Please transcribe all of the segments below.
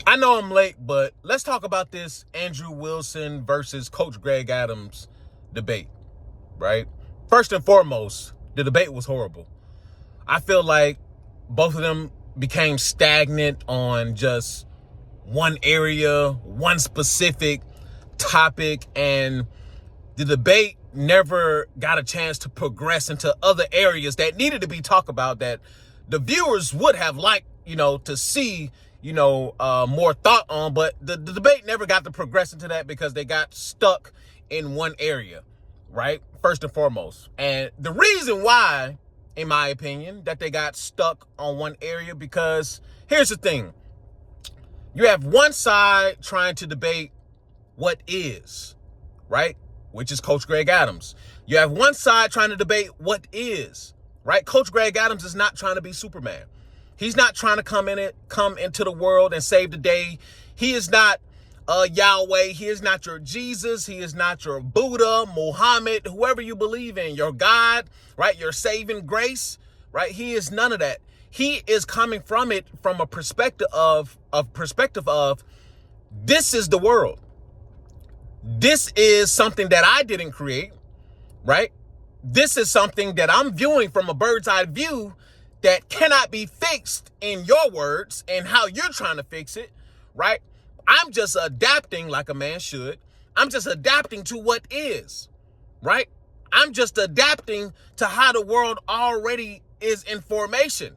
I know I'm late, but let's talk about this Andrew Wilson versus Coach Greg Adams debate, right? First and foremost, the debate was horrible. I feel like both of them became stagnant on just one area, one specific topic, and the debate never got a chance to progress into other areas that needed to be talked about that the viewers would have liked, to see, more thought on, but the debate never got to progress into that because they got stuck in one area, right? First and foremost. And the reason why, in my opinion, that they got stuck on one area, because here's the thing. You have one side trying to debate what is, right? Which is Coach Greg Adams. You have one side trying to debate what is, right? Coach Greg Adams is not trying to be Superman. He's not trying to come into the world and save the day. He is not Yahweh. He is not your Jesus. He is not your Buddha, Muhammad, whoever you believe in, your God, right? Your saving grace, right? He is none of that. He is coming from it from a perspective of this is the world. This is something that I didn't create, right? This is something that I'm viewing from a bird's eye view that cannot be fixed in your words and how you're trying to fix it, right? I'm just adapting like a man should. I'm just adapting to what is, right? I'm just adapting to how the world already is in formation.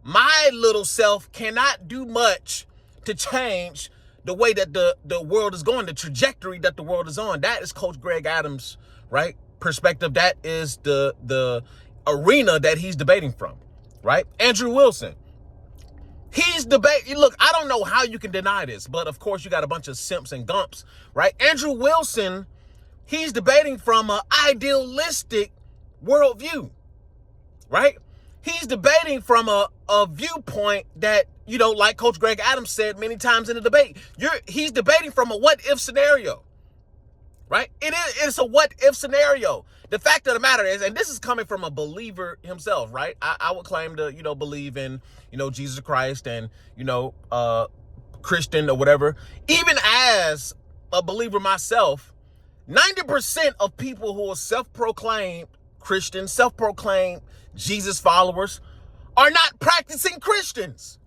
My little self cannot do much to change the way that the world is going, the trajectory that the world is on. That is Coach Greg Adams, right? Perspective. That is the arena that he's debating from, right? Andrew Wilson. He's debating. Look, I don't know how you can deny this, but of course you got a bunch of simps and gumps, right? Andrew Wilson, he's debating from an idealistic worldview, right? He's debating from a viewpoint that, like Coach Greg Adams said many times in the debate, he's debating from a what-if scenario, right? It's a what-if scenario. The fact of the matter is, and this is coming from a believer himself, right? I would claim to, believe in, Jesus Christ and, Christian or whatever. Even as a believer myself, 90% of people who are self-proclaimed Christians, self-proclaimed Jesus followers, are not practicing Christians,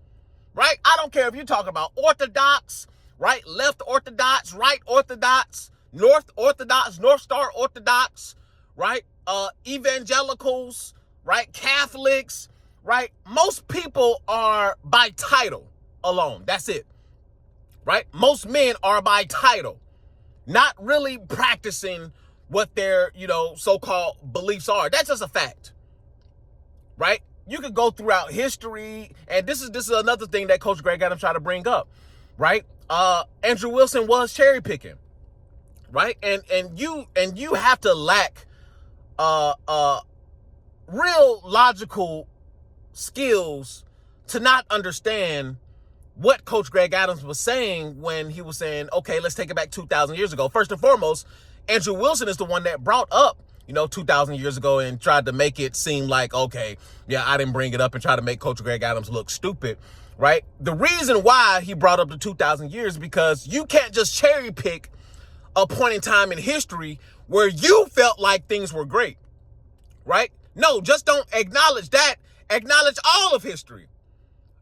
right? I don't care if you're talking about Orthodox, right? Left Orthodox, right Orthodox, North Orthodox, North Star Orthodox, right? Evangelicals, right? Catholics, right? Most people are by title alone. That's it, right? Most men are by title, not really practicing what their, so-called beliefs are. That's just a fact, right? You could go throughout history, and this is another thing that Coach Greg Adams tried to bring up, right? Andrew Wilson was cherry picking, right? And you have to lack real logical skills to not understand what Coach Greg Adams was saying when he was saying, okay, let's take it back 2,000 years ago. First and foremost, Andrew Wilson is the one that brought up 2,000 years ago and tried to make it seem like, okay, yeah, I didn't bring it up and try to make Coach Greg Adams look stupid, right? The reason why he brought up the 2,000 years is because you can't just cherry pick a point in time in history where you felt like things were great, right? No, just don't acknowledge that. Acknowledge all of history.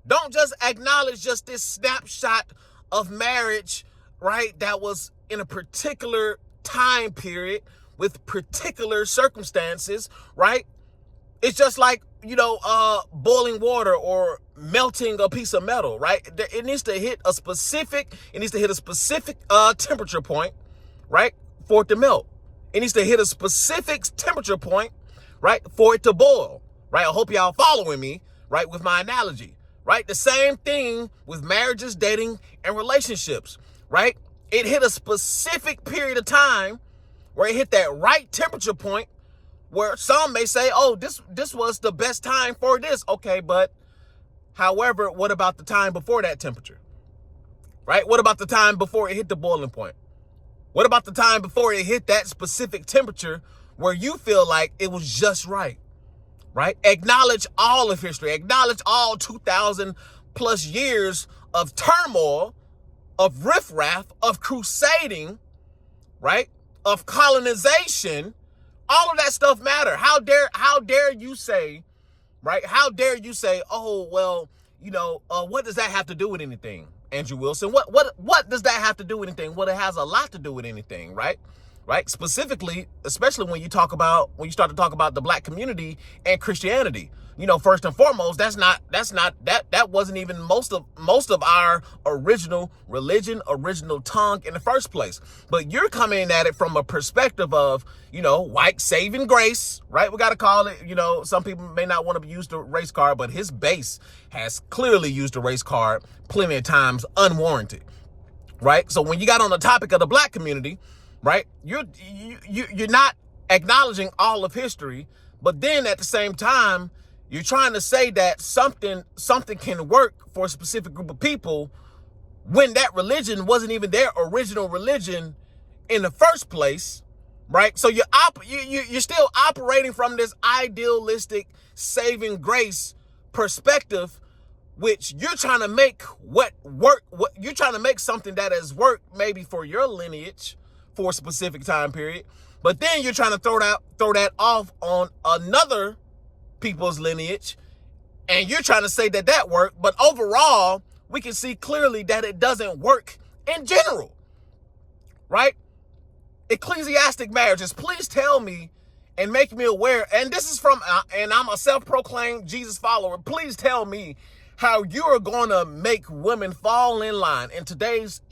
Don't just acknowledge just this snapshot of marriage, right? That was in a particular time period with particular circumstances, right? It's just like, boiling water or melting a piece of metal, right? It needs to hit a specific temperature point, right? For it to melt. It needs to hit a specific temperature point, right? For it to boil, right? I hope y'all following me, right? With my analogy, right? The same thing with marriages, dating, and relationships, right? It hit a specific period of time where it hit that right temperature point where some may say, oh, this was the best time for this. Okay, but however, what about the time before that temperature, right? What about the time before it hit the boiling point? What about the time before it hit that specific temperature where you feel like it was just right, right? Acknowledge all of history. Acknowledge all 2,000 plus years of turmoil, of riffraff, of crusading, right? Of colonization. All of that stuff matter. How dare you say, right? How dare you say, oh, well, what does that have to do with anything, Andrew Wilson? What does that have to do with anything? Well, it has a lot to do with anything, right? Right? Specifically, especially when you start to talk about the black community and Christianity. First and foremost, that wasn't even most of our original religion, original tongue in the first place. But you're coming at it from a perspective of, white saving grace, right? We got to call it, some people may not want to use the race card, but his base has clearly used the race card plenty of times unwarranted, right? So when you got on the topic of the black community, right, you're not acknowledging all of history, but then at the same time, you're trying to say that something can work for a specific group of people when that religion wasn't even their original religion in the first place, right? So you're still operating from this idealistic saving grace perspective, which you're trying to make you're trying to make something that has worked maybe for your lineage for a specific time period, but then you're trying to throw that off on another people's lineage, and you're trying to say that worked, but overall, we can see clearly that it doesn't work in general, right? Ecclesiastic marriages, please tell me and make me aware, and this is from, and I'm a self-proclaimed Jesus follower, please tell me how you are going to make women fall in line in today's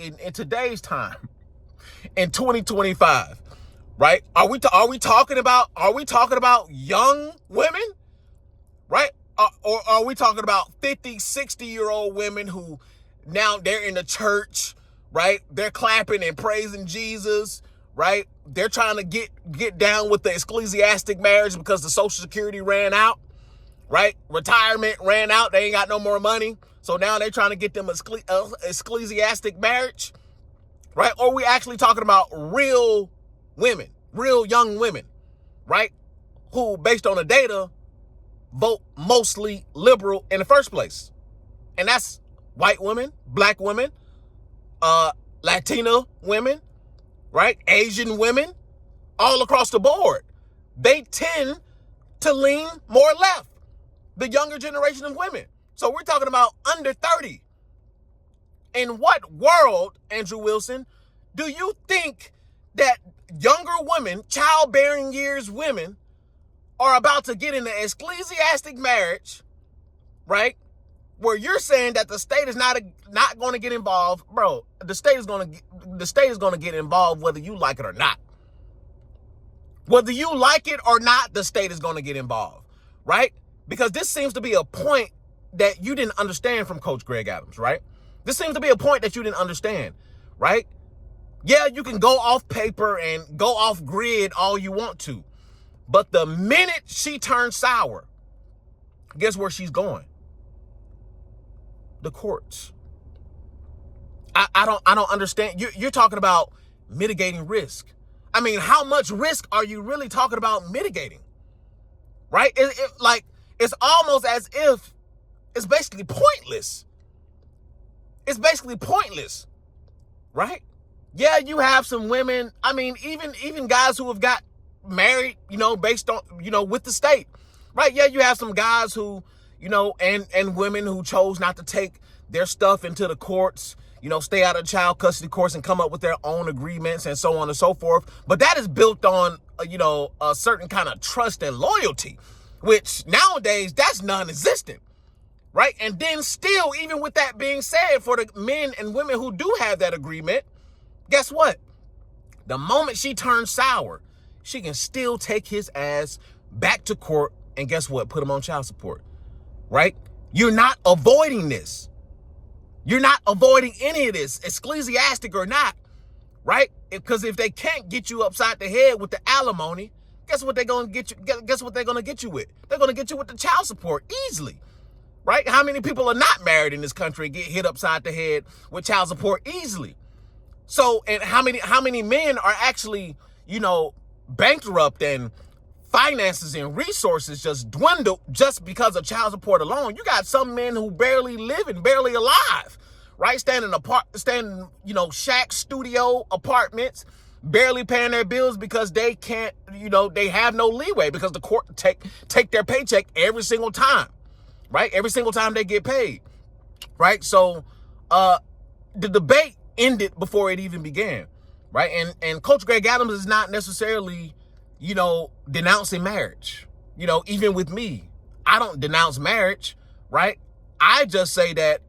time, in 2025, right? Are we talking about young women? Right? Or are we talking about 50, 60-year-old women who now they're in the church, right? They're clapping and praising Jesus, right? They're trying to get down with the ecclesiastic marriage because the Social Security ran out, right? Retirement ran out. They ain't got no more money. So now they're trying to get them ecclesiastic marriage, right? Or are we actually talking about real women, real young women, right? Who, based on the data, vote mostly liberal in the first place. And that's white women, black women, Latina women, right? Asian women, all across the board. They tend to lean more left, the younger generation of women. So we're talking about under 30. In what world, Andrew Wilson, do you think that younger women, childbearing years women, are about to get in an ecclesiastic marriage, right? Where you're saying that the state is not going to get involved, bro. The state is going to get involved whether you like it or not. Whether you like it or not, the state is going to get involved, right? Because this seems to be a point that you didn't understand from Coach Greg Adams, right? This seems to be a point that you didn't understand, right? Yeah, you can go off paper and go off grid all you want to. But the minute she turns sour, guess where she's going? The courts. I don't understand. You're talking about mitigating risk. I mean, how much risk are you really talking about mitigating? Right? It's almost as if it's basically pointless. It's basically pointless. Right? Yeah, you have some women. I mean, even guys who have got married, based on, with the state, right? Yeah, you have some guys who, and women who chose not to take their stuff into the courts, stay out of child custody courts and come up with their own agreements and so on and so forth. But that is built on, a certain kind of trust and loyalty, which nowadays that's non-existent, right? And then still, even with that being said, for the men and women who do have that agreement, guess what? The moment she turns sour, she can still take his ass back to court and guess what? Put him on child support, right? You're not avoiding this. You're not avoiding any of this, ecclesiastic or not, right? Because if they can't get you upside the head with the alimony, guess what they're going to get you? Guess what they're going to get you with? They're going to get you with the child support easily, right? How many people are not married in this country and get hit upside the head with child support easily? So, and how many men are actually, bankrupt and finances and resources just dwindle just because of child support alone? You got some men who barely live and barely alive, right? Staying, shack studio apartments, barely paying their bills because they can't, they have no leeway because the court take their paycheck every single time, right? Every single time they get paid, right? So the debate ended before it even began, right? And Coach Greg Adams is not necessarily, denouncing marriage. Even with me, I don't denounce marriage, right? I just say that,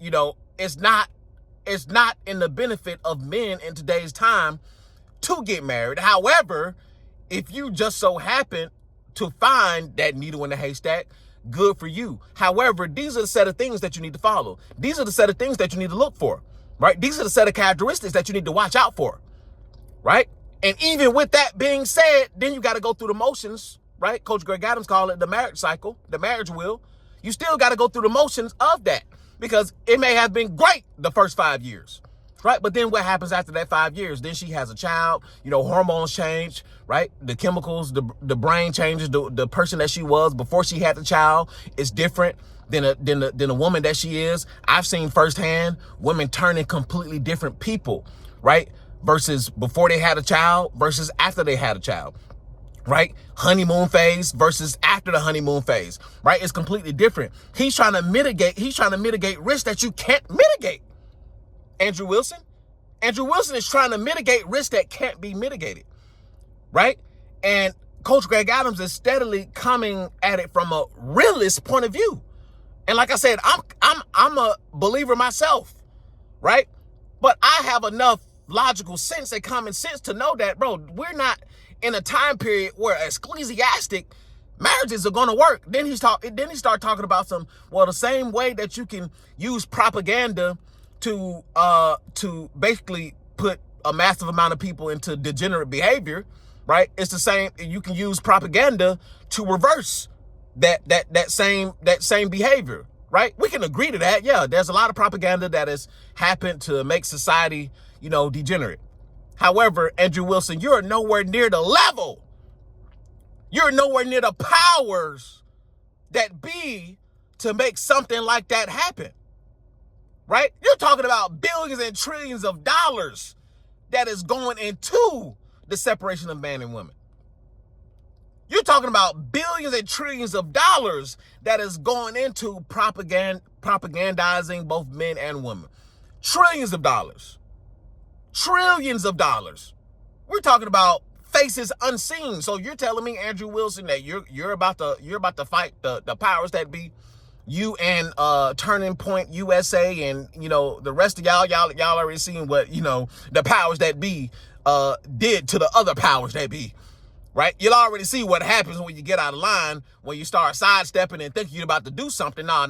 it's not in the benefit of men in today's time to get married. However, if you just so happen to find that needle in the haystack, good for you. However, these are the set of things that you need to follow. These are the set of things that you need to look for, right? These are the set of characteristics that you need to watch out for, right? And even with that being said, then you got to go through the motions, right? Coach Greg Adams called it the marriage cycle, the marriage wheel. You still got to go through the motions of that because it may have been great the first 5 years, right? But then what happens after that 5 years? Then she has a child, hormones change, right? The chemicals, the brain changes. The person that she was before she had the child is different than a woman that she is. I've seen firsthand women turning completely different people, right? Versus before they had a child versus after they had a child, right? Honeymoon phase versus after the honeymoon phase, right? It's completely different. He's trying to mitigate risks that you can't mitigate. Andrew Wilson is trying to mitigate risks that can't be mitigated, right? And Coach Greg Adams is steadily coming at it from a realist point of view. And like I said, I'm a believer myself, right? But I have enough logical sense and common sense to know that, bro, we're not in a time period where ecclesiastic marriages are going to work. Then he started talking about the same way that you can use propaganda to basically put a massive amount of people into degenerate behavior, right? It's the same. You can use propaganda to reverse that same behavior, right? We can agree to that. Yeah, there's a lot of propaganda that has happened to make society, degenerate. However, Andrew Wilson, you're nowhere near the level. You're nowhere near the powers that be to make something like that happen, right? You're talking about billions and trillions of dollars that is going into the separation of man and woman. You're talking about billions and trillions of dollars that is going into propagandizing both men and women. Trillions of dollars. Trillions of dollars. We're talking about faces unseen. So you're telling me, Andrew Wilson, that you're about to fight the powers that be, you and Turning Point USA and the rest of y'all already seen what the powers that be did to the other powers that be. Right? You'll already see what happens when you get out of line, when you start sidestepping and think you're about to do something. No.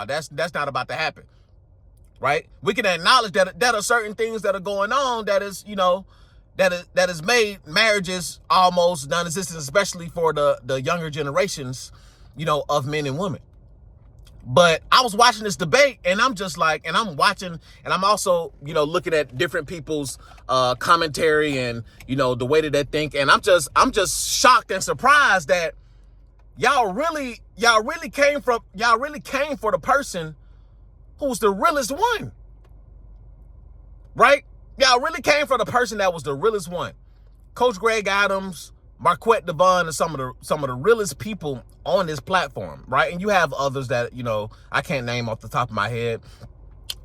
That's not about to happen. Right? We can acknowledge that there are certain things that are going on that is, that has made marriages almost non-existent, especially for the younger generations, of men and women. But I was watching this debate and I'm just like, and I'm watching and I'm also, looking at different people's commentary and, the way that they think. And I'm just shocked and surprised that y'all really came for the person who's the realest one, right? Y'all really came for the person that was the realest one. Coach Greg Adams, Marquette Devon, and some of the realest people on this platform, right? And you have others that, I can't name off the top of my head,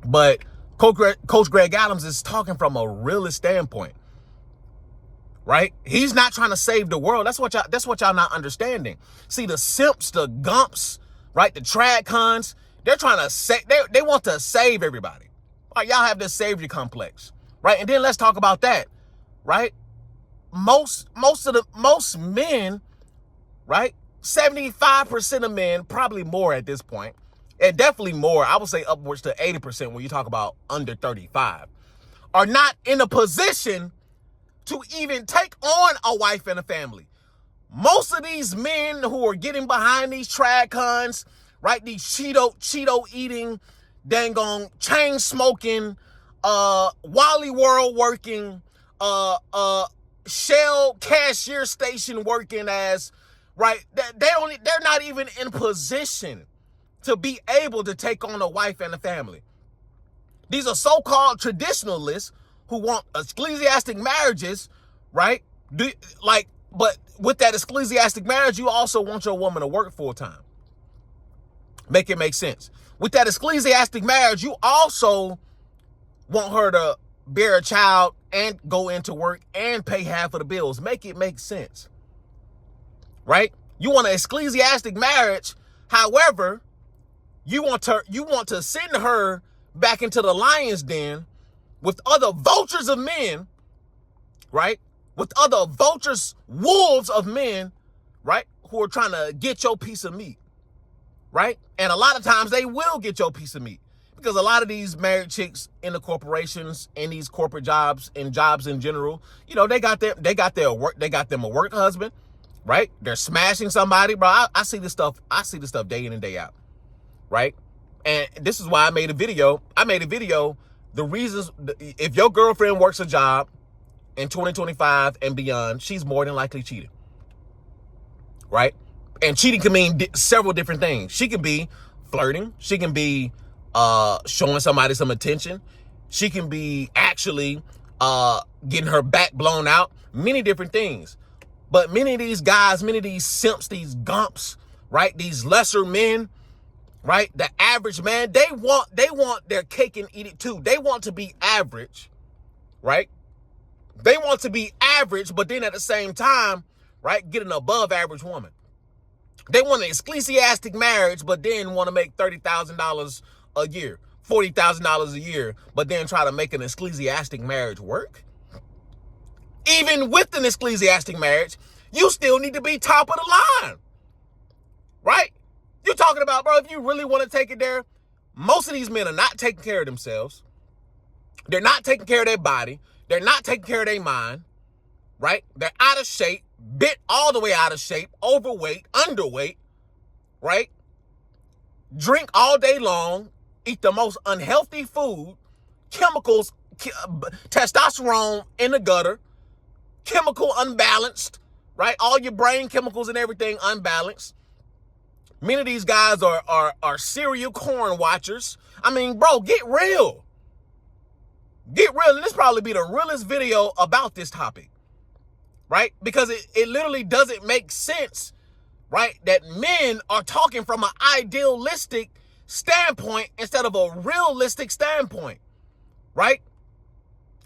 but Coach Greg Adams is talking from a realist standpoint, right? He's not trying to save the world. That's what y'all not understanding. See, the simps, the gumps, right? The trad cons, they're trying to they want to save everybody. Like, y'all have this savior complex, right? And then let's talk about that, right? Most men, right? 75% of men, probably more at this point, and definitely more, I would say upwards to 80% when you talk about under 35, are not in a position to even take on a wife and a family. Most of these men who are getting behind these trad cons, right? These Cheeto eating, dang on chain smoking, Wally World working, Shell cashier station working as, right? They're not even in position to be able to take on a wife and a family. These are so-called traditionalists who want ecclesiastic marriages, right? But with that ecclesiastic marriage, you also want your woman to work full time. Make it make sense. With that ecclesiastic marriage, you also want her to bear a child and go into work and pay half of the bills. Make it make sense. Right? You want an ecclesiastic marriage. However, you want to send her back into the lion's den with other vultures of men, right? With other vultures, wolves of men, right? Who are trying to get your piece of meat, right? And a lot of times they will get your piece of meat, because a lot of these married chicks in the corporations, in these corporate jobs, and jobs in general, you know, they got them a work husband, right? They're smashing somebody, bro. I see this stuff. I see this stuff day in and day out, right? And this is why I made a video. The reasons, if your girlfriend works a job in 2025 and beyond, she's more than likely cheating, right? And cheating can mean several different things. She can be flirting. She can be showing somebody some attention. She can be actually getting her back blown out. Many different things. But many of these guys, many of these simps, these gumps, right? These lesser men, right? The average man, they want their cake and eat it too. They want to be average, right? They want to be average, but then at the same time, right, get an above average woman. They want an ecclesiastic marriage, but then want to make $30,000 a year, $40,000 a year, but then try to make an ecclesiastic marriage work. Even with an ecclesiastic marriage, you still need to be top of the line, right? You're talking about, bro, if you really want to take it there, most of these men are not taking care of themselves. They're not taking care of their body. They're not taking care of their mind, right? They're out of shape, bit all the way out of shape, overweight, underweight, right? Drink all day long, eat the most unhealthy food, chemicals, testosterone in the gutter, chemical unbalanced, right? All your brain chemicals and everything unbalanced. Many of these guys are serial corn watchers. I mean, bro, get real. Get real. And this probably be the realest video about this topic, right? Because it literally doesn't make sense, right? That men are talking from an idealistic standpoint instead of a realistic standpoint, right?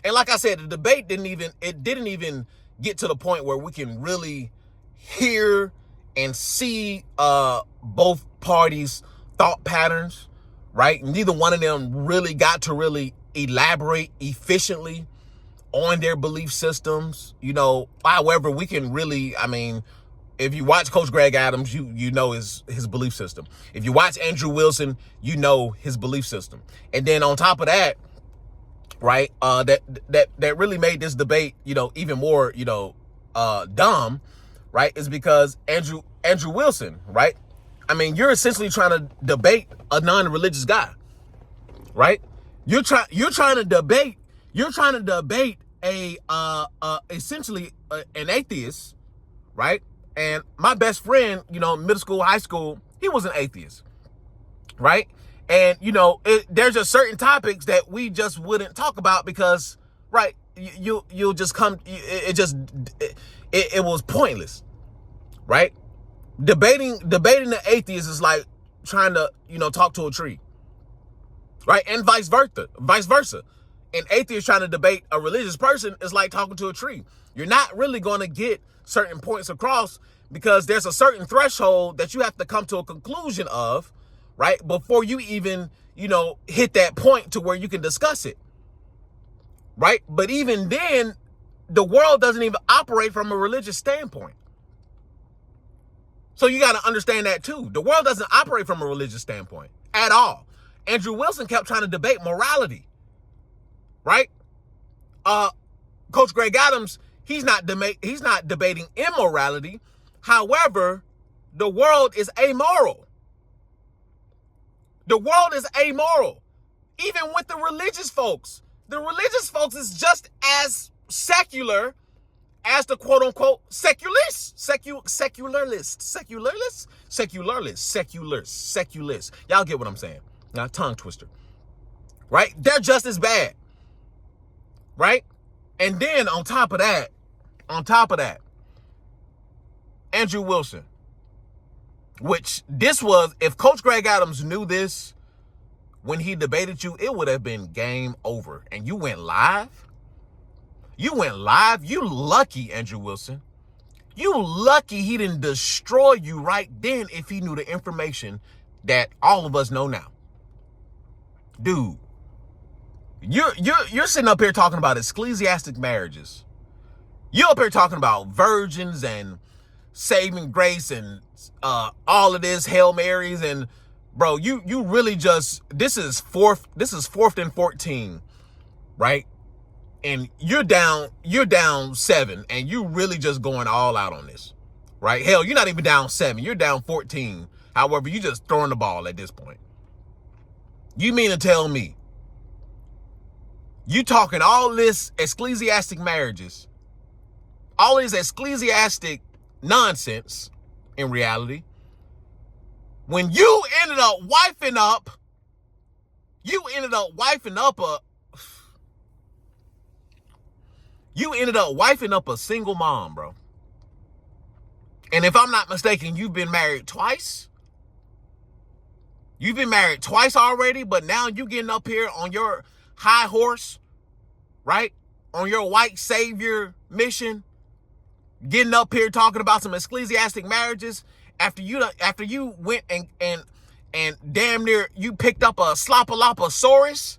And like I said, the debate didn't even get to the point where we can really hear and see both parties' thought patterns, right? Neither one of them really got to really elaborate efficiently on their belief systems. You know, however, we can really, I mean, if you watch Coach Greg Adams, you know his belief system. If you watch Andrew Wilson, you know his belief system. And then on top of that, right, that really made this debate, you know, even more, you know, dumb, right, is because Andrew Wilson, right? I mean, you're essentially trying to debate a non-religious guy, right? You're trying to debate essentially an atheist, right? And my best friend, you know, middle school, high school, he was an atheist, right? And, you know, there's just certain topics that we just wouldn't talk about because, right, you'll just come, it was pointless, right? Debating the atheist is like trying to, you know, talk to a tree, right? And vice versa. An atheist trying to debate a religious person is like talking to a tree. You're not really going to get certain points across because there's a certain threshold that you have to come to a conclusion of, right? Before you even, you know, hit that point to where you can discuss it, right? But even then, the world doesn't even operate from a religious standpoint. So you got to understand that too. The world doesn't operate from a religious standpoint at all. Andrew Wilson kept trying to debate morality, right? Coach Greg Adams, he's not debating immorality. However, the world is amoral. The world is amoral. Even with the religious folks. The religious folks is just as secular as the quote-unquote secularists. Secularists. Y'all get what I'm saying. Now, tongue twister. right? They're just as bad, right? And then on top of that, Andrew Wilson, which this was, if Coach Greg Adams knew this when he debated you, it would have been game over. And you went live? You went live? You lucky, Andrew Wilson. You lucky he didn't destroy you right then if he knew the information that all of us know now. Dude, you're sitting up here talking about ecclesiastic marriages. You're up here talking about virgins and saving grace and all of this, Hail Marys, and bro, you really just, this is fourth and 14, right? And you're down 7, and you really just going all out on this, right? Hell, you're not even down 7, you're down 14. However, you just throwing the ball at this point. You mean to tell me you talking all this ecclesiastic marriages, all this ecclesiastic nonsense in reality, when you ended up wifing up a single mom, bro. And if I'm not mistaken, you've been married twice. You've been married twice already, but now you getting up here on your high horse, right? On your white savior mission, getting up here talking about some ecclesiastic marriages after you went and damn near you picked up a slopaloposaurus.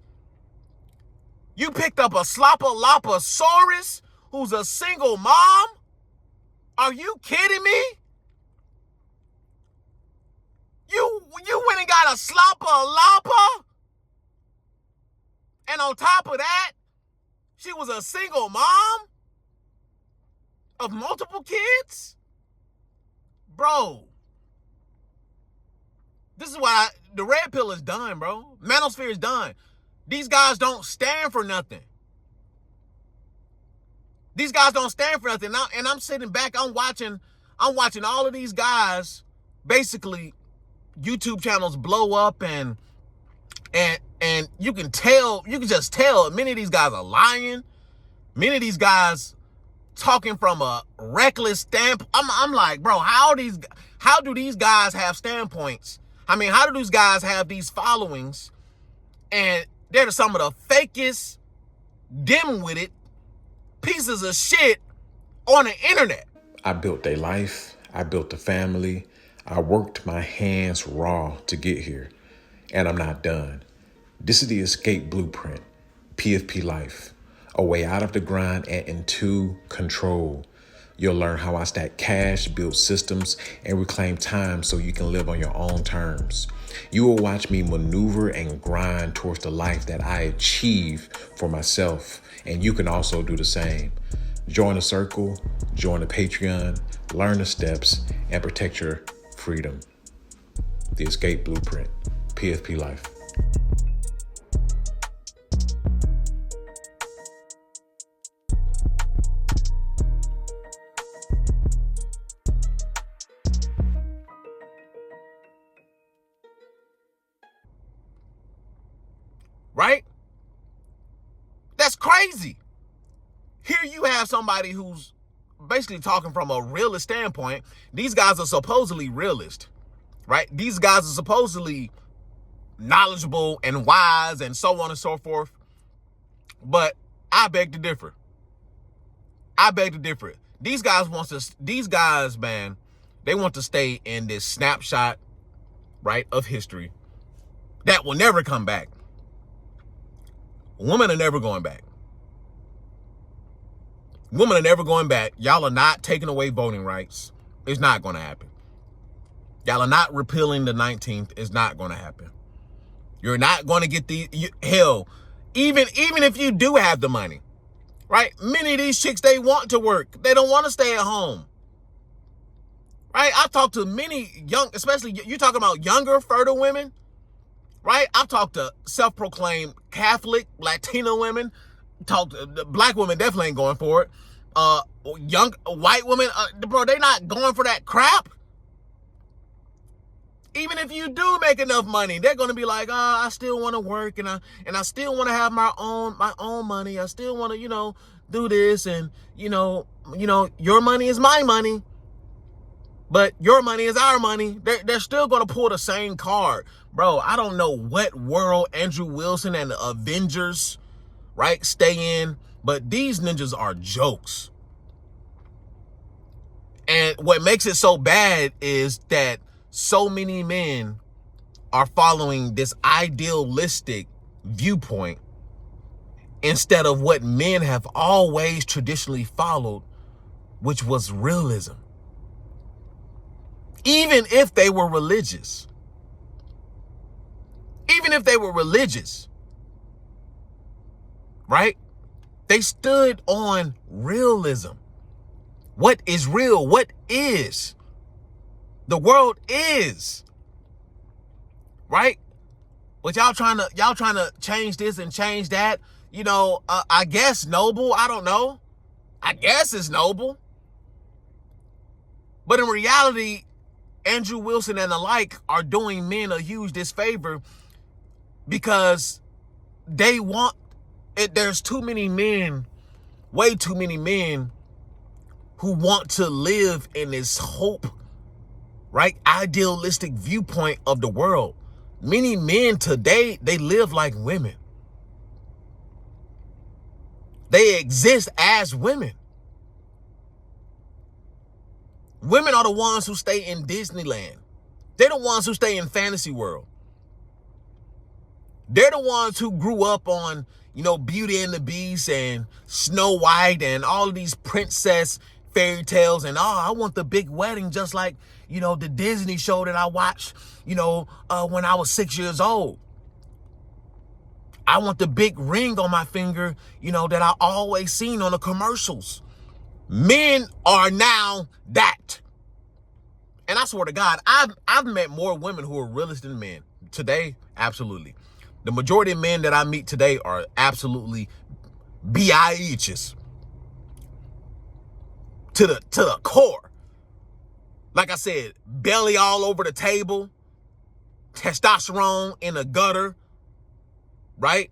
You picked up a slopaloposaurus who's a single mom? Are you kidding me? You went and got a slopalapa? And on top of that, she was a single mom of multiple kids? Bro, this is why the red pill is done, bro. Manosphere is done. These guys don't stand for nothing. These guys don't stand for nothing. Now, and I'm sitting back, I'm watching all of these guys, basically YouTube channels blow up, and you can just tell many of these guys are lying. Many of these guys talking from a reckless standpoint. I'm like, bro, how do these guys have standpoints? I mean, how do these guys have these followings? And they're some of the fakest, dim-witted pieces of shit on the internet. I built a life. I built a family. I worked my hands raw to get here, and I'm not done. This is the escape blueprint, PFP life, a way out of the grind and into control. You'll learn how I stack cash, build systems, and reclaim time so you can live on your own terms. You will watch me maneuver and grind towards the life that I achieve for myself, and you can also do the same. Join the circle, join the Patreon, learn the steps, and protect your freedom. The escape blueprint, PFP life. Right? That's crazy. Here you have somebody who's basically talking from a realist standpoint. These guys are supposedly realist, right? These guys are supposedly knowledgeable and wise and so on and so forth. But I beg to differ. These guys, man, they want to stay in this snapshot, right, of history that will never come back. Women are never going back. Women are never going back. Y'all are not taking away voting rights. It's not going to happen. Y'all are not repealing the 19th. It's not going to happen. You're not going to get hell, even if you do have the money, right? Many of these chicks, they want to work. They don't want to stay at home, right? I've talked to many especially you're talking about younger, fertile women, right? I've talked to self-proclaimed Catholic, Latino women. Black women definitely ain't going for it. Young white women, bro, they not going for that crap. Even if you do make enough money, they're gonna be like, I still want to work, and I still want to have my own money. I still want to, do this, and your money is my money, but your money is our money. They're still gonna pull the same card, bro. I don't know what world Andrew Wilson and the Avengers, right, stay in, but these ninjas are jokes. And what makes it so bad is that so many men are following this idealistic viewpoint instead of what men have always traditionally followed, which was realism. Even if they were religious. Even if they were religious, right? They stood on realism. What is real? What is? The world is, right? But y'all trying to change this and change that. I guess noble. I don't know. I guess it's noble. But in reality, Andrew Wilson and the like are doing men a huge disfavor because they want it. There's too many men, way too many men who want to live in this hope, right? Idealistic viewpoint of the world. Many men today, they live like women. They exist as women. Women are the ones who stay in Disneyland. They're the ones who stay in fantasy world. They're the ones who grew up on, Beauty and the Beast and Snow White and all of these princess fairy tales, and I want the big wedding just like, the Disney show that I watched, when I was 6 years old. I want the big ring on my finger, that I always seen on the commercials. Men are now that. And I swear to God, I've met more women who are realist than men. Today, absolutely. The majority of men that I meet today are absolutely bitches. To the core. Like I said, belly all over the table, testosterone in the gutter, right?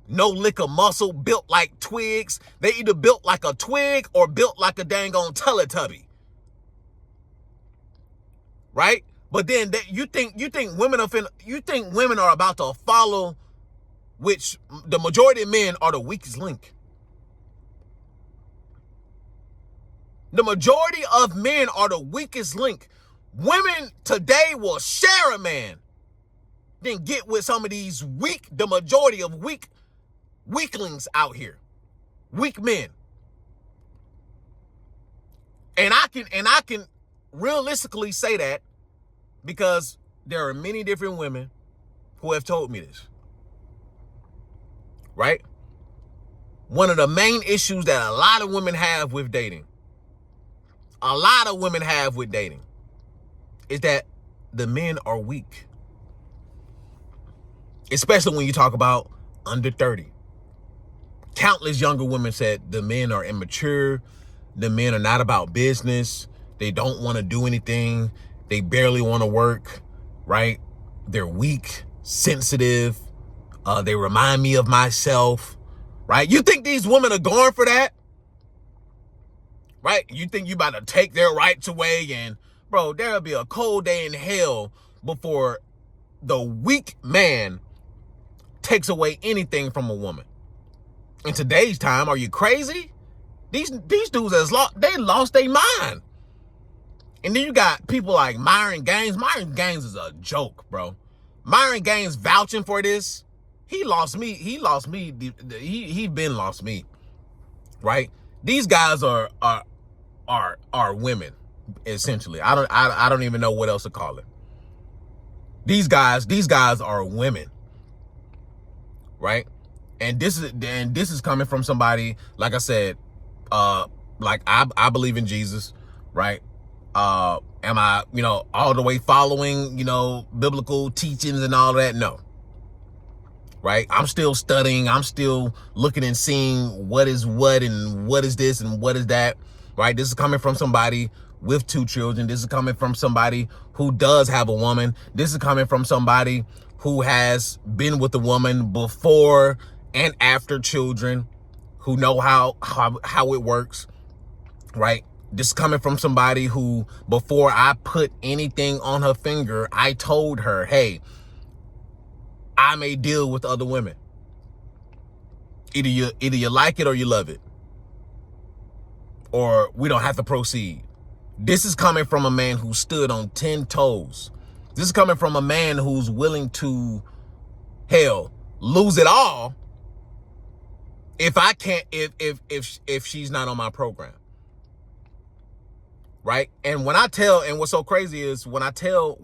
No lick of muscle, built like twigs. They either built like a twig or built like a dang on Teletubby. Right? But then you think women are about to follow, which the majority of men are the weakest link. The majority of men are the weakest link. Women today will share a man, then get with some of these the majority of weaklings out here. Weak men. And I can realistically say that because there are many different women who have told me this. Right? One of the main issues that a lot of women have with dating, is that the men are weak. Especially when you talk about under 30. Countless younger women said the men are immature. The men are not about business. They don't want to do anything. They barely want to work, right? They're weak, sensitive. They remind me of myself, right? You think these women are going for that? Right? You think you about to take their rights away, and bro, there'll be a cold day in hell before the weak man takes away anything from a woman. In today's time, are you crazy? These dudes lost their mind. And then you got people like Myron Gaines. Myron Gaines is a joke, bro. Myron Gaines vouching for this. He lost me. He been lost me. Right? These guys are women, essentially. I don't even know what else to call it. These guys are women. Right? And this is coming from somebody, like I said, like I believe in Jesus, right? Am I, all the way following, biblical teachings and all that? No. Right? I'm still studying. I'm still looking and seeing what is what and what is this and what is that. right? This is coming from somebody with 2 children. This is coming from somebody who does have a woman. This is coming from somebody who has been with a woman before and after children, who know how it works, right? This is coming from somebody who, before I put anything on her finger, I told her, hey, I may deal with other women. Either you like it or you love it, or we don't have to proceed. This is coming from a man who stood on 10 toes. This is coming from a man who's willing to, hell, lose it all if I can't, if she's not on my program. Right? And when I tell, and what's so crazy is when I tell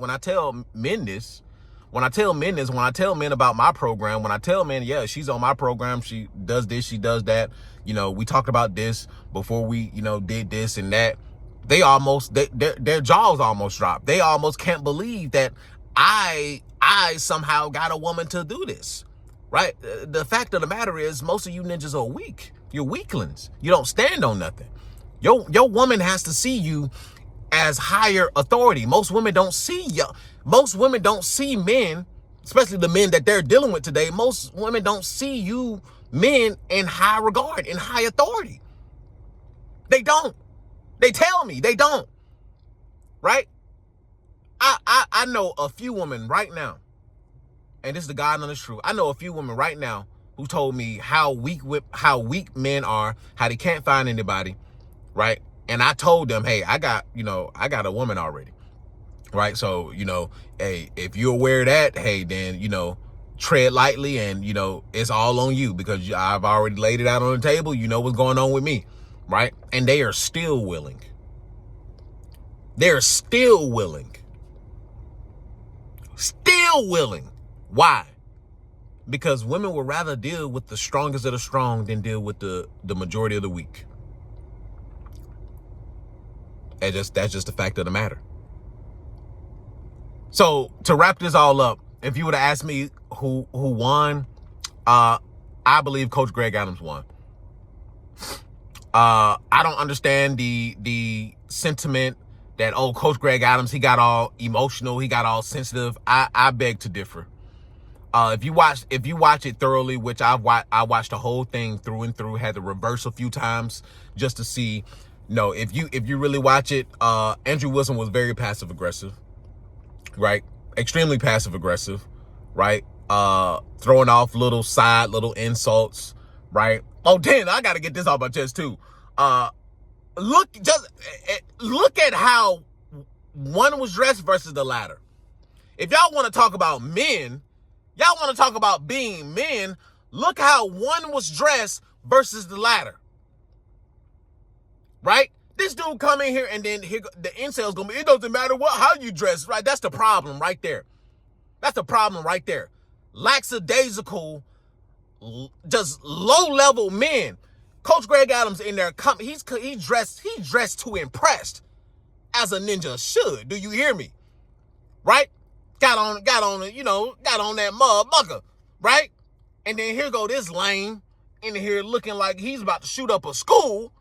men this, when I tell men about my program, when I tell men, yeah, she's on my program, she does this, she does that, we talked about this before we, did this and that, they almost, their jaws almost drop. They almost can't believe that I somehow got a woman to do this, right? The fact of the matter is, most of you ninjas are weak. You're weaklings. You don't stand on nothing. Your woman has to see you as higher authority. Most women don't see you. Most women don't see men, especially the men that they're dealing with today. Most women don't see you men in high regard, in high authority. They don't. They tell me they don't. Right? I know a few women right now, and this is the God honest truth. I know a few women right now who told me how weak men are, how they can't find anybody. Right? And I told them, hey, I got a woman already. Right? So, hey, if you're aware of that, hey, then, tread lightly and, it's all on you because I've already laid it out on the table. You know what's going on with me. Right? And they are still willing. They're still willing. Still willing. Why? Because women would rather deal with the strongest of the strong than deal with the majority of the weak. That's just the fact of the matter. So to wrap this all up, if you would have asked me who won, I believe Coach Greg Adams won. I don't understand the sentiment that, oh, Coach Greg Adams, he got all emotional, he got all sensitive. I beg to differ. If you watch it thoroughly, which I watched the whole thing through and through, had to reverse a few times just to see. No, if you really watch it, Andrew Wilson was very passive aggressive, right? Extremely passive aggressive, right? Throwing off little insults, right? Oh, damn, I gotta get this off my chest too. Look at how one was dressed versus the latter. If y'all want to talk about men, y'all want to talk about being men, look how one was dressed versus the latter. Right? This dude come in here and then the incel's gonna be, it doesn't matter how you dress, right? That's the problem right there. That's the problem right there. Lackadaisical, just low-level men. Coach Greg Adams in there, he's dressed to impress, as a ninja should. Do you hear me? Right? Got on that motherfucker, right? And then here go this lame in here looking like he's about to shoot up a school.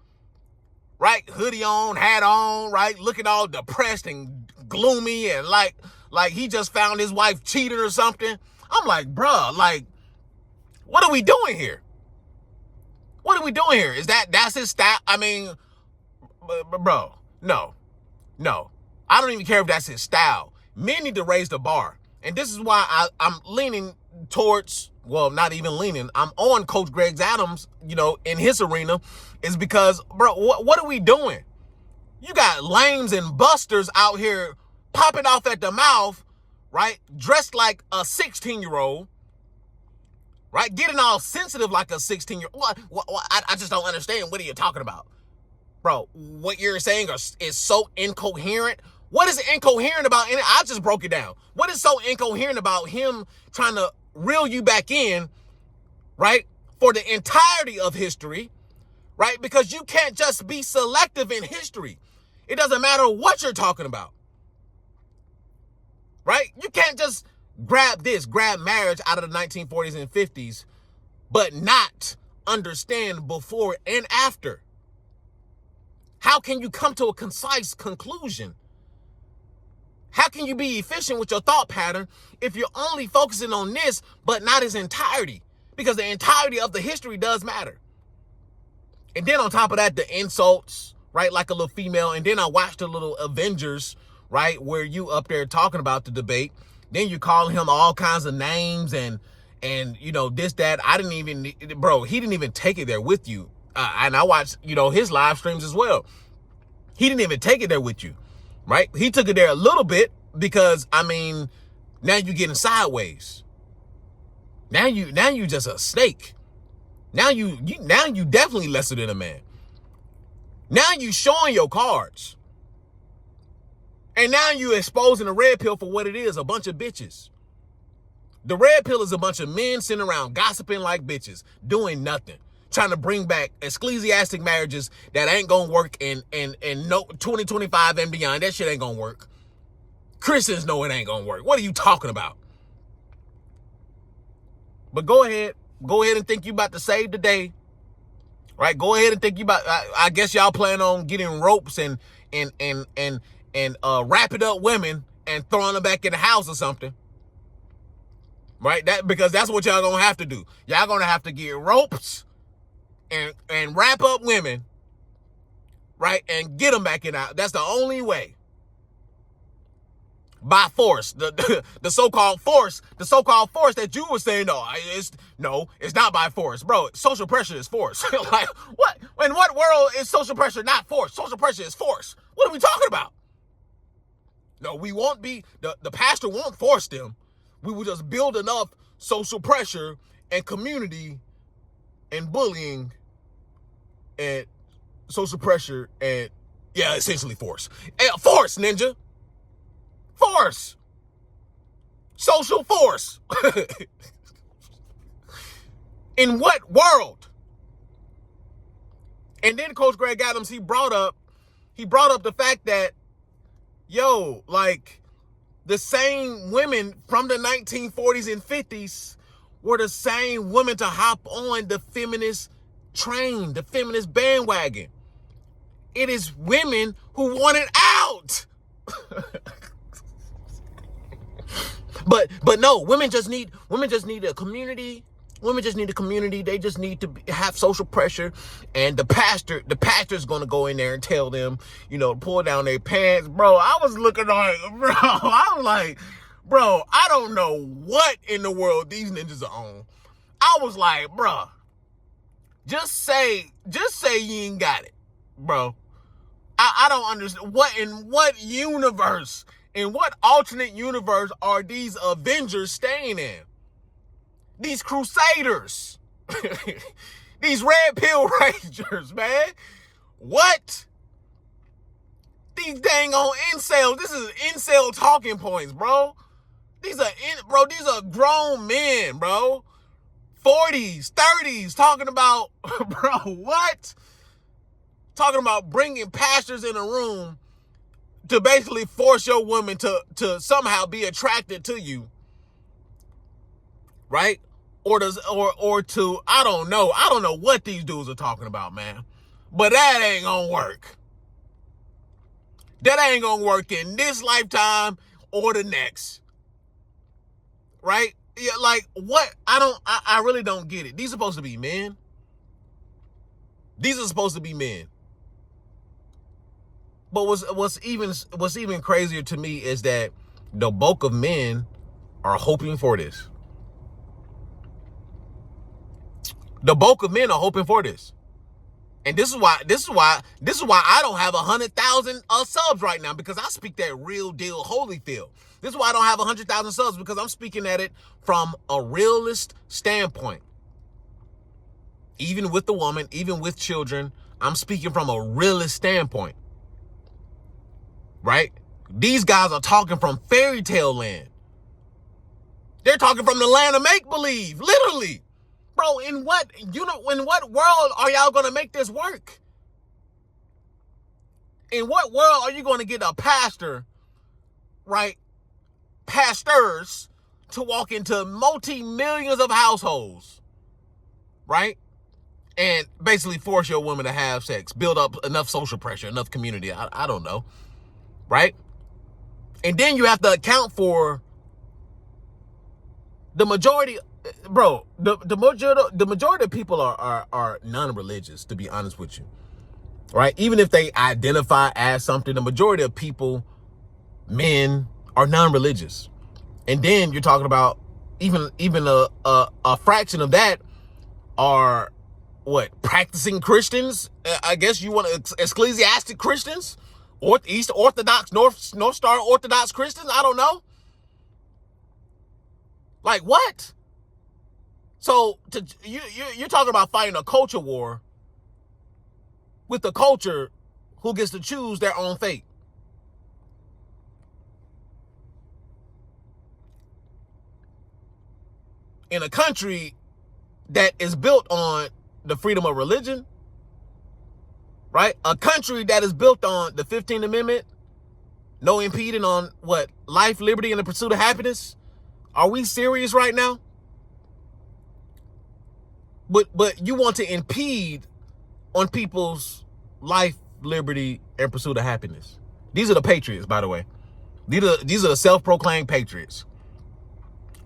Right? Hoodie on, hat on, right? Looking all depressed and gloomy and like he just found his wife cheated or something. I'm like, bruh, like, what are we doing here? What are we doing here? That's his style? I mean, bro, no. I don't even care if that's his style. Men need to raise the bar. And this is why I'm leaning towards, well, not even leaning, I'm on Coach Greg Adams, in his arena, is because, bro, what are we doing? You got lames and busters out here popping off at the mouth, right? Dressed like a 16-year-old, right? Getting all sensitive like a 16-year-old. I just don't understand. What are you talking about? Bro, what you're saying is so incoherent. What is incoherent about it? I just broke it down. What is so incoherent about him trying to reel you back in, right, for the entirety of history, right? Because you can't just be selective in history. It doesn't matter what you're talking about, right? You can't just grab marriage out of the 1940s and 50s, but not understand before and after. How can you come to a concise conclusion? How can you be efficient with your thought pattern if you're only focusing on this, but not its entirety? Because the entirety of the history does matter. And then on top of that, the insults, right? Like a little female. And then I watched a little Avengers, right? Where you up there talking about the debate. Then you calling him all kinds of names and you know, this, that. I didn't even, bro, he didn't even take it there with you. And I watched, you know, his live streams as well. He didn't even take it there with you, right? He took it there a little bit because, I mean, now you're getting sideways. Now you just a snake. Now you definitely lesser than a man. Now you showing your cards. And now you exposing the red pill for what it is, a bunch of bitches. The red pill is a bunch of men sitting around gossiping like bitches, doing nothing, trying to bring back ecclesiastic marriages that ain't gonna work in no 2025 and beyond. That shit ain't gonna work. Christians know it ain't gonna work. What are you talking about? But go ahead and think you about to save the day, right? Go ahead and think you about. I guess y'all plan on getting ropes and wrapping up women and throwing them back in the house or something, right? Because that's what y'all gonna have to do. Y'all gonna have to get ropes and wrap up women, right? And get them back in the house. That's the only way. By force, the so-called force that you were saying, it's not by force, bro. Social pressure is force. Like, what? In what world is social pressure not force? Social pressure is force. What are we talking about? No, we won't be, the pastor won't force them. We will just build enough social pressure and community and bullying and social pressure and, yeah, essentially force. Force, ninja. Force. Social force. In what world? And then Coach Greg Adams, he brought up the fact that, yo, like, the same women from the 1940s and 50s were the same women to hop on the feminist train, the feminist bandwagon. It is women who want it out. But no, women just need a community. Women just need a community. They just need to have social pressure. And the pastor's going to go in there and tell them, you know, pull down their pants. Bro, I was looking like, I was like, bro, I don't know what in the world these ninjas are on. I was like, bro, just say you ain't got it, bro. I don't understand. In what alternate universe are these Avengers staying in? These Crusaders. These Red Pill Rangers, man. What? These dang on incels. This is incel talking points, bro. These are grown men, bro. 40s, 30s, talking about, bro, what? Talking about bringing pastors in a room to basically force your woman to somehow be attracted to you, right? Or to I don't know what these dudes are talking about, man. But that ain't gonna work. That ain't gonna work in this lifetime or the next, right? Yeah, like what? I really don't get it. These are supposed to be men. These are supposed to be men. But what's even crazier to me is that the bulk of men are hoping for this. The bulk of men are hoping for this. And this is why I don't have 100,000 subs right now, because I speak that real deal Holyfield. This is why I don't have 100,000 subs, because I'm speaking at it from a realist standpoint. Even with the woman, even with children, I'm speaking from a realist standpoint. Right? These guys are talking from fairy tale land. They're talking from the land of make-believe, literally. Bro, in what world are y'all going to make this work? In what world are you going to get a pastor, right? Pastors to walk into multi-millions of households, right? and basically force your woman to have sex, build up enough social pressure, enough community. I don't know, right? And then you have to account for the majority, bro. The majority of people are non-religious, to be honest with you, right? Even if they identify as something, the majority of people, men, are non-religious. And then you're talking about even a fraction of that are what, practicing Christians? I guess you want ecclesiastic Christians, or East Orthodox, North Star Orthodox Christians. I don't know. Like what? So you're talking about fighting a culture war with the culture who gets to choose their own fate. In a country that is built on the freedom of religion, right? A country that is built on the 15th Amendment, no impeding on what? Life, liberty, and the pursuit of happiness. Are we serious right now? But you want to impede on people's life, liberty, and pursuit of happiness. These are the patriots, by the way. These are the self-proclaimed patriots.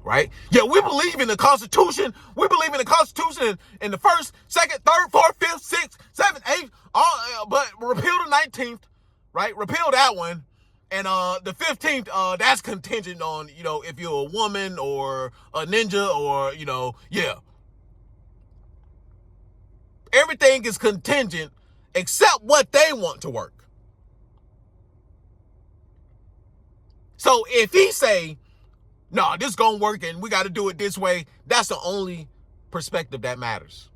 Right? Yeah, we believe in the Constitution. We believe in the Constitution in the 1st, 2nd, 3rd, 4th, 5th, 6th, 7th, 8th, all, but repeal the 19th, right? Repeal that one. And the 15th, that's contingent on, if you're a woman or a ninja or, yeah. Everything is contingent except what they want to work. So if he say, no, this gonna work and we got to do it this way, that's the only perspective that matters.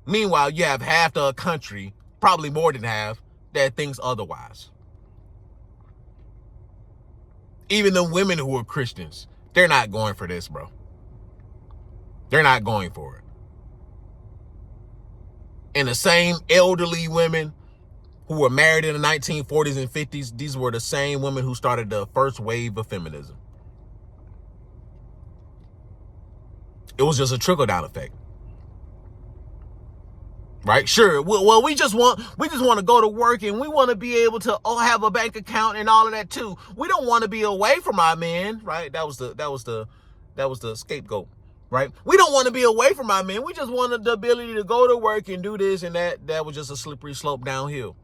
Meanwhile, you have half the country, probably more than half, that thinks otherwise. Even the women who are Christians, they're not going for this, bro. They're not going for it. And the same elderly women who were married in the 1940s and 50s, these were the same women who started the first wave of feminism. It was just a trickle-down effect. Right? Sure. Well, we just want to go to work and we want to be able to have a bank account and all of that too. We don't want to be away from our men, right? That was the scapegoat, right? We don't want to be away from our men. We just wanted the ability to go to work and do this and that. That was just a slippery slope downhill.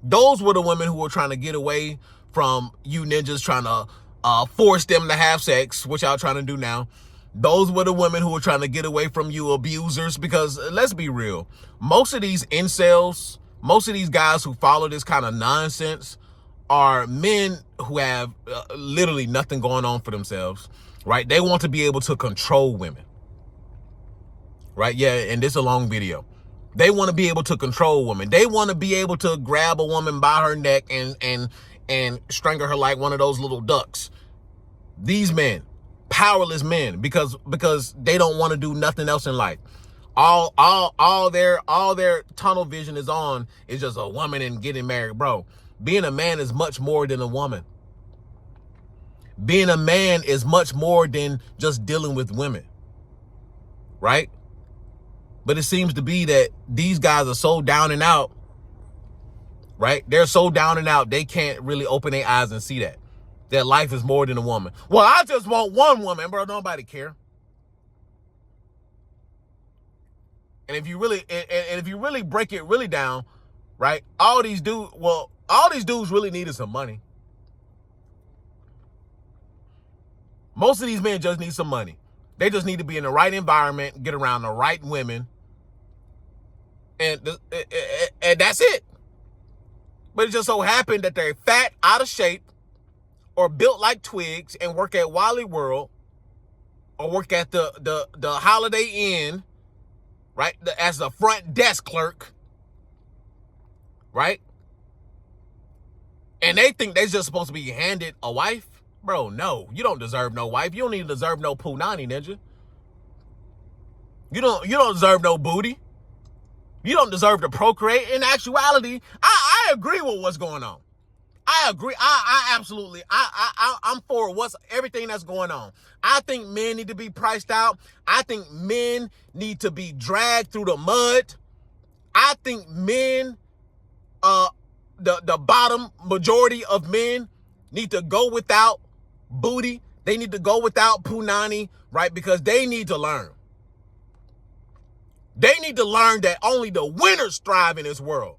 Those were the women who were trying to get away from you ninjas trying to force them to have sex, which y'all trying to do now. Those were the women who were trying to get away from you abusers, because let's be real. Most of these incels, most of these guys who follow this kind of nonsense are men who have literally nothing going on for themselves, right? They want to be able to control women, right? Yeah, and this is a long video. They want to be able to control women. They want to be able to grab a woman by her neck and strangle her like one of those little ducks. These men, powerless men, because they don't want to do nothing else in life. All their tunnel vision is on is just a woman and getting married, bro. Being a man is much more than a woman. Being a man is much more than just dealing with women, right? But it seems to be that these guys are so down and out, right? They're so down and out, they can't really open their eyes and see that life is more than a woman. Well, I just want one woman, bro. Nobody care. And if you really break it really down, right? All these dudes really needed some money. Most of these men just need some money. They just need to be in the right environment, get around the right women, and that's it. But it just so happened that they're fat, out of shape, or built like twigs and work at Wally World or work at the Holiday Inn, right? As a front desk clerk, right? And they think they're just supposed to be handed a wife. Bro, no, you don't deserve no wife. You don't even deserve no punani, ninja. You don't deserve no booty. You don't deserve to procreate. In actuality, I agree with what's going on. I agree. I absolutely. I'm for everything that's going on. I think men need to be priced out. I think men need to be dragged through the mud. I think men, the bottom majority of men need to go without booty. They need to go without punani, right? Because they need to learn. They need to learn that only the winners thrive in this world.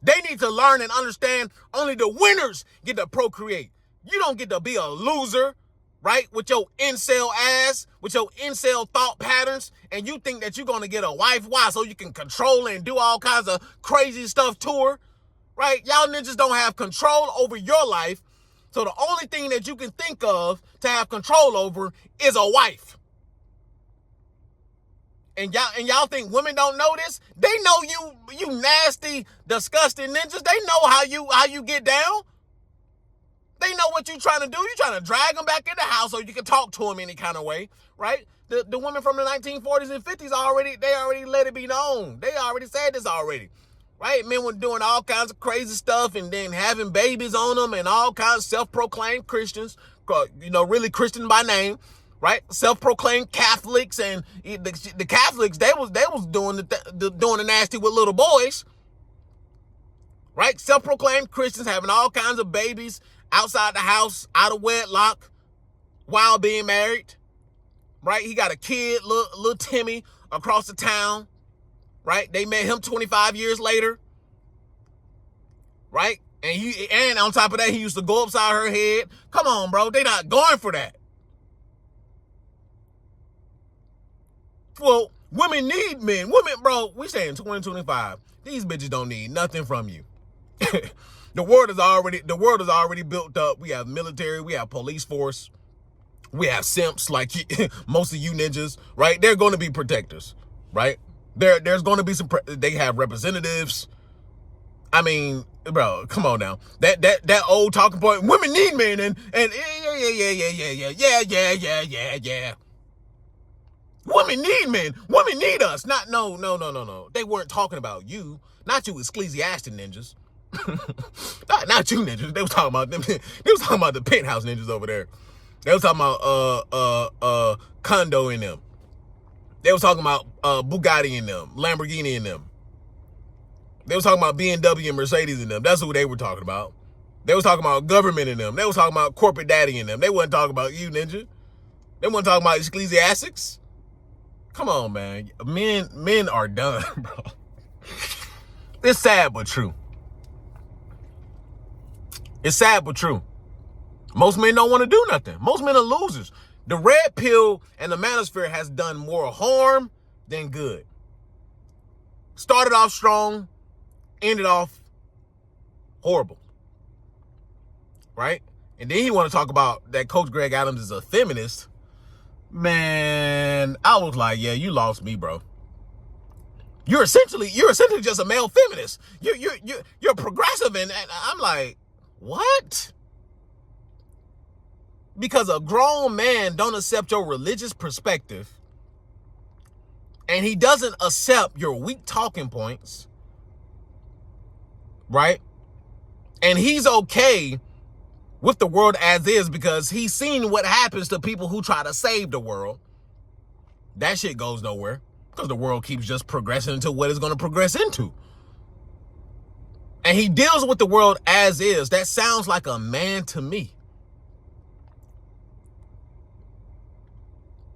They need to learn and understand only the winners get to procreate. You don't get to be a loser, right? With your incel ass, with your incel thought patterns, and you think that you're going to get a wife. Why? So you can control her and do all kinds of crazy stuff to her, right? Y'all ninjas don't have control over your life. So the only thing that you can think of to have control over is a wife. And y'all think women don't know this? They know you nasty, disgusting ninjas. They know how you get down. They know what you're trying to do. You're trying to drag them back in the house so you can talk to them any kind of way, right? The women from the 1940s and 50s they already let it be known. They already said this already, right? Men were doing all kinds of crazy stuff and then having babies on them and all kinds of self-proclaimed Christians, really Christian by name. Right, self-proclaimed Catholics, and the Catholics they was doing the nasty with little boys. Right, self-proclaimed Christians having all kinds of babies outside the house, out of wedlock, while being married. Right, he got a kid, little Timmy, across the town. Right, they met him 25 years later. Right, and on top of that, he used to go upside her head. Come on, bro, they not going for that. Well, women need men. Women, bro, we say in 2025, these bitches don't need nothing from you. The world is already built up. We have military, we have police force, we have simps like most of you ninjas, right? They're going to be protectors, right? There's going to be they have representatives. I mean, bro, come on now. That old talking point, women need men and yeah. Women need men. Women need us. No. They weren't talking about you. Not you Ecclesiastic ninjas. not you ninjas. They was talking about them. They was talking about the penthouse ninjas over there. They was talking about Condo in them. They was talking about Bugatti in them, Lamborghini in them. They was talking about BMW and Mercedes in them. That's who they were talking about. They was talking about government in them. They was talking about corporate daddy in them. They wasn't talking about you, ninja. They wasn't talking about ecclesiastics. Come on, man. Men are done, bro. It's sad but true. It's sad but true. Most men don't want to do nothing. Most men are losers. The red pill and the manosphere has done more harm than good. Started off strong, ended off horrible. Right? And then he want to talk about that Coach Greg Adams is a feminist. Man, I was like, yeah, you lost me, bro. You're essentially just a male feminist. You're progressive, and I'm like, what? Because a grown man don't accept your religious perspective, and he doesn't accept your weak talking points, right? And he's okay with the world as is because he's seen what happens to people who try to save the world. That shit goes nowhere because the world keeps just progressing into what it's going to progress into. And he deals with the world as is. That sounds like a man to me.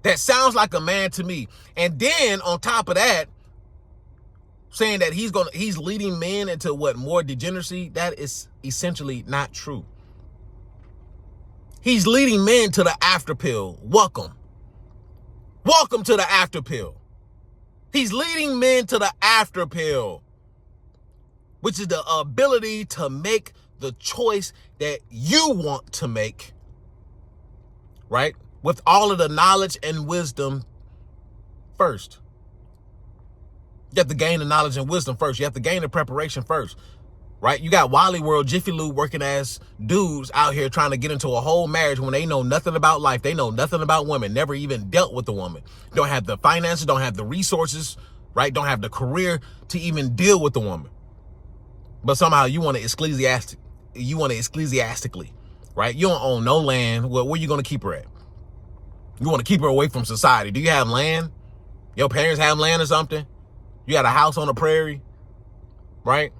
That sounds like a man to me. And then on top of that, saying that he's leading men into what, more degeneracy, that is essentially not true. He's leading men to the after pill. Welcome to the after pill. He's leading men to the after pill, which is the ability to make the choice that you want to make, right? With all of the knowledge and wisdom first. You have to gain the knowledge and wisdom first. You have to gain the preparation first, right? You got Wally World, Jiffy Lube working ass dudes out here trying to get into a whole marriage when they know nothing about life. They know nothing about women, never even dealt with a woman. Don't have the finances, don't have the resources, right? Don't have the career to even deal with the woman. But somehow you want to ecclesiastically, right? You don't own no land. Well, where you going to keep her at? You want to keep her away from society. Do you have land? Your parents have land or something? You got a house on the prairie, right?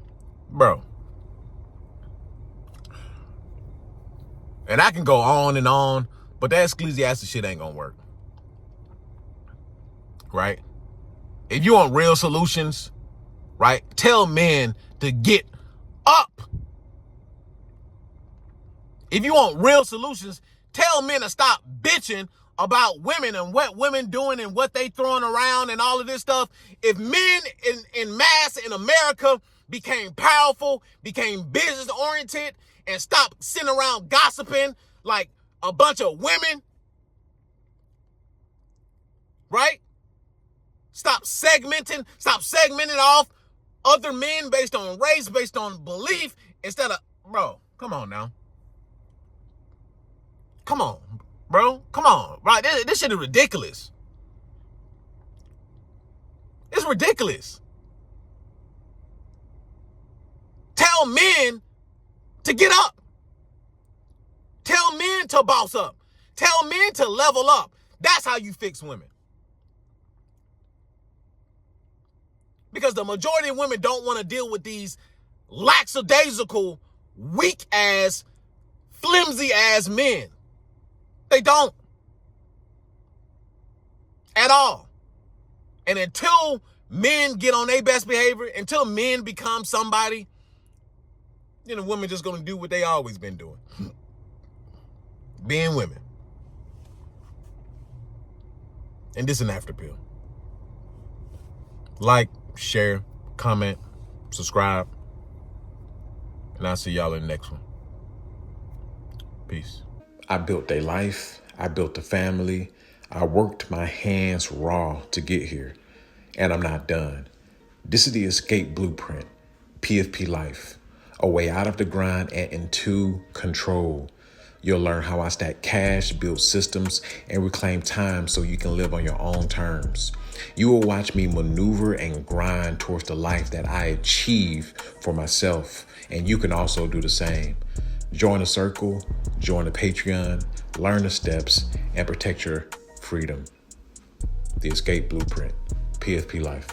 Bro. And I can go on, but that ecclesiastic shit ain't gonna work. Right? If you want real solutions, right, tell men to get up. If you want real solutions, tell men to stop bitching about women and what women doing and what they throwing around and all of this stuff. If men in mass in America became powerful, became business oriented, and stopped sitting around gossiping like a bunch of women, right? Stop segmenting off other men based on race, based on belief, instead of, bro, come on now. Come on, bro. Come on. Right? This shit is ridiculous. It's ridiculous. Tell men to get up. Tell men to boss up. Tell men to level up. That's how you fix women. Because the majority of women don't want to deal with these lackadaisical, weak-ass, flimsy-ass men. They don't. At all. And until men get on their best behavior, until men become somebody, you know, women just going to do what they always been doing. Being women. And this is an after pill. Like, share, comment, subscribe. And I'll see y'all in the next one. Peace. I built a life. I built a family. I worked my hands raw to get here. And I'm not done. This is the escape blueprint. PFP life. A way out of the grind and into control. You'll learn how I stack cash, build systems, and reclaim time so you can live on your own terms. You will watch me maneuver and grind towards the life that I achieve for myself, and you can also do the same. Join the circle, join the Patreon, learn the steps, and protect your freedom. The Escape Blueprint, PFP Life.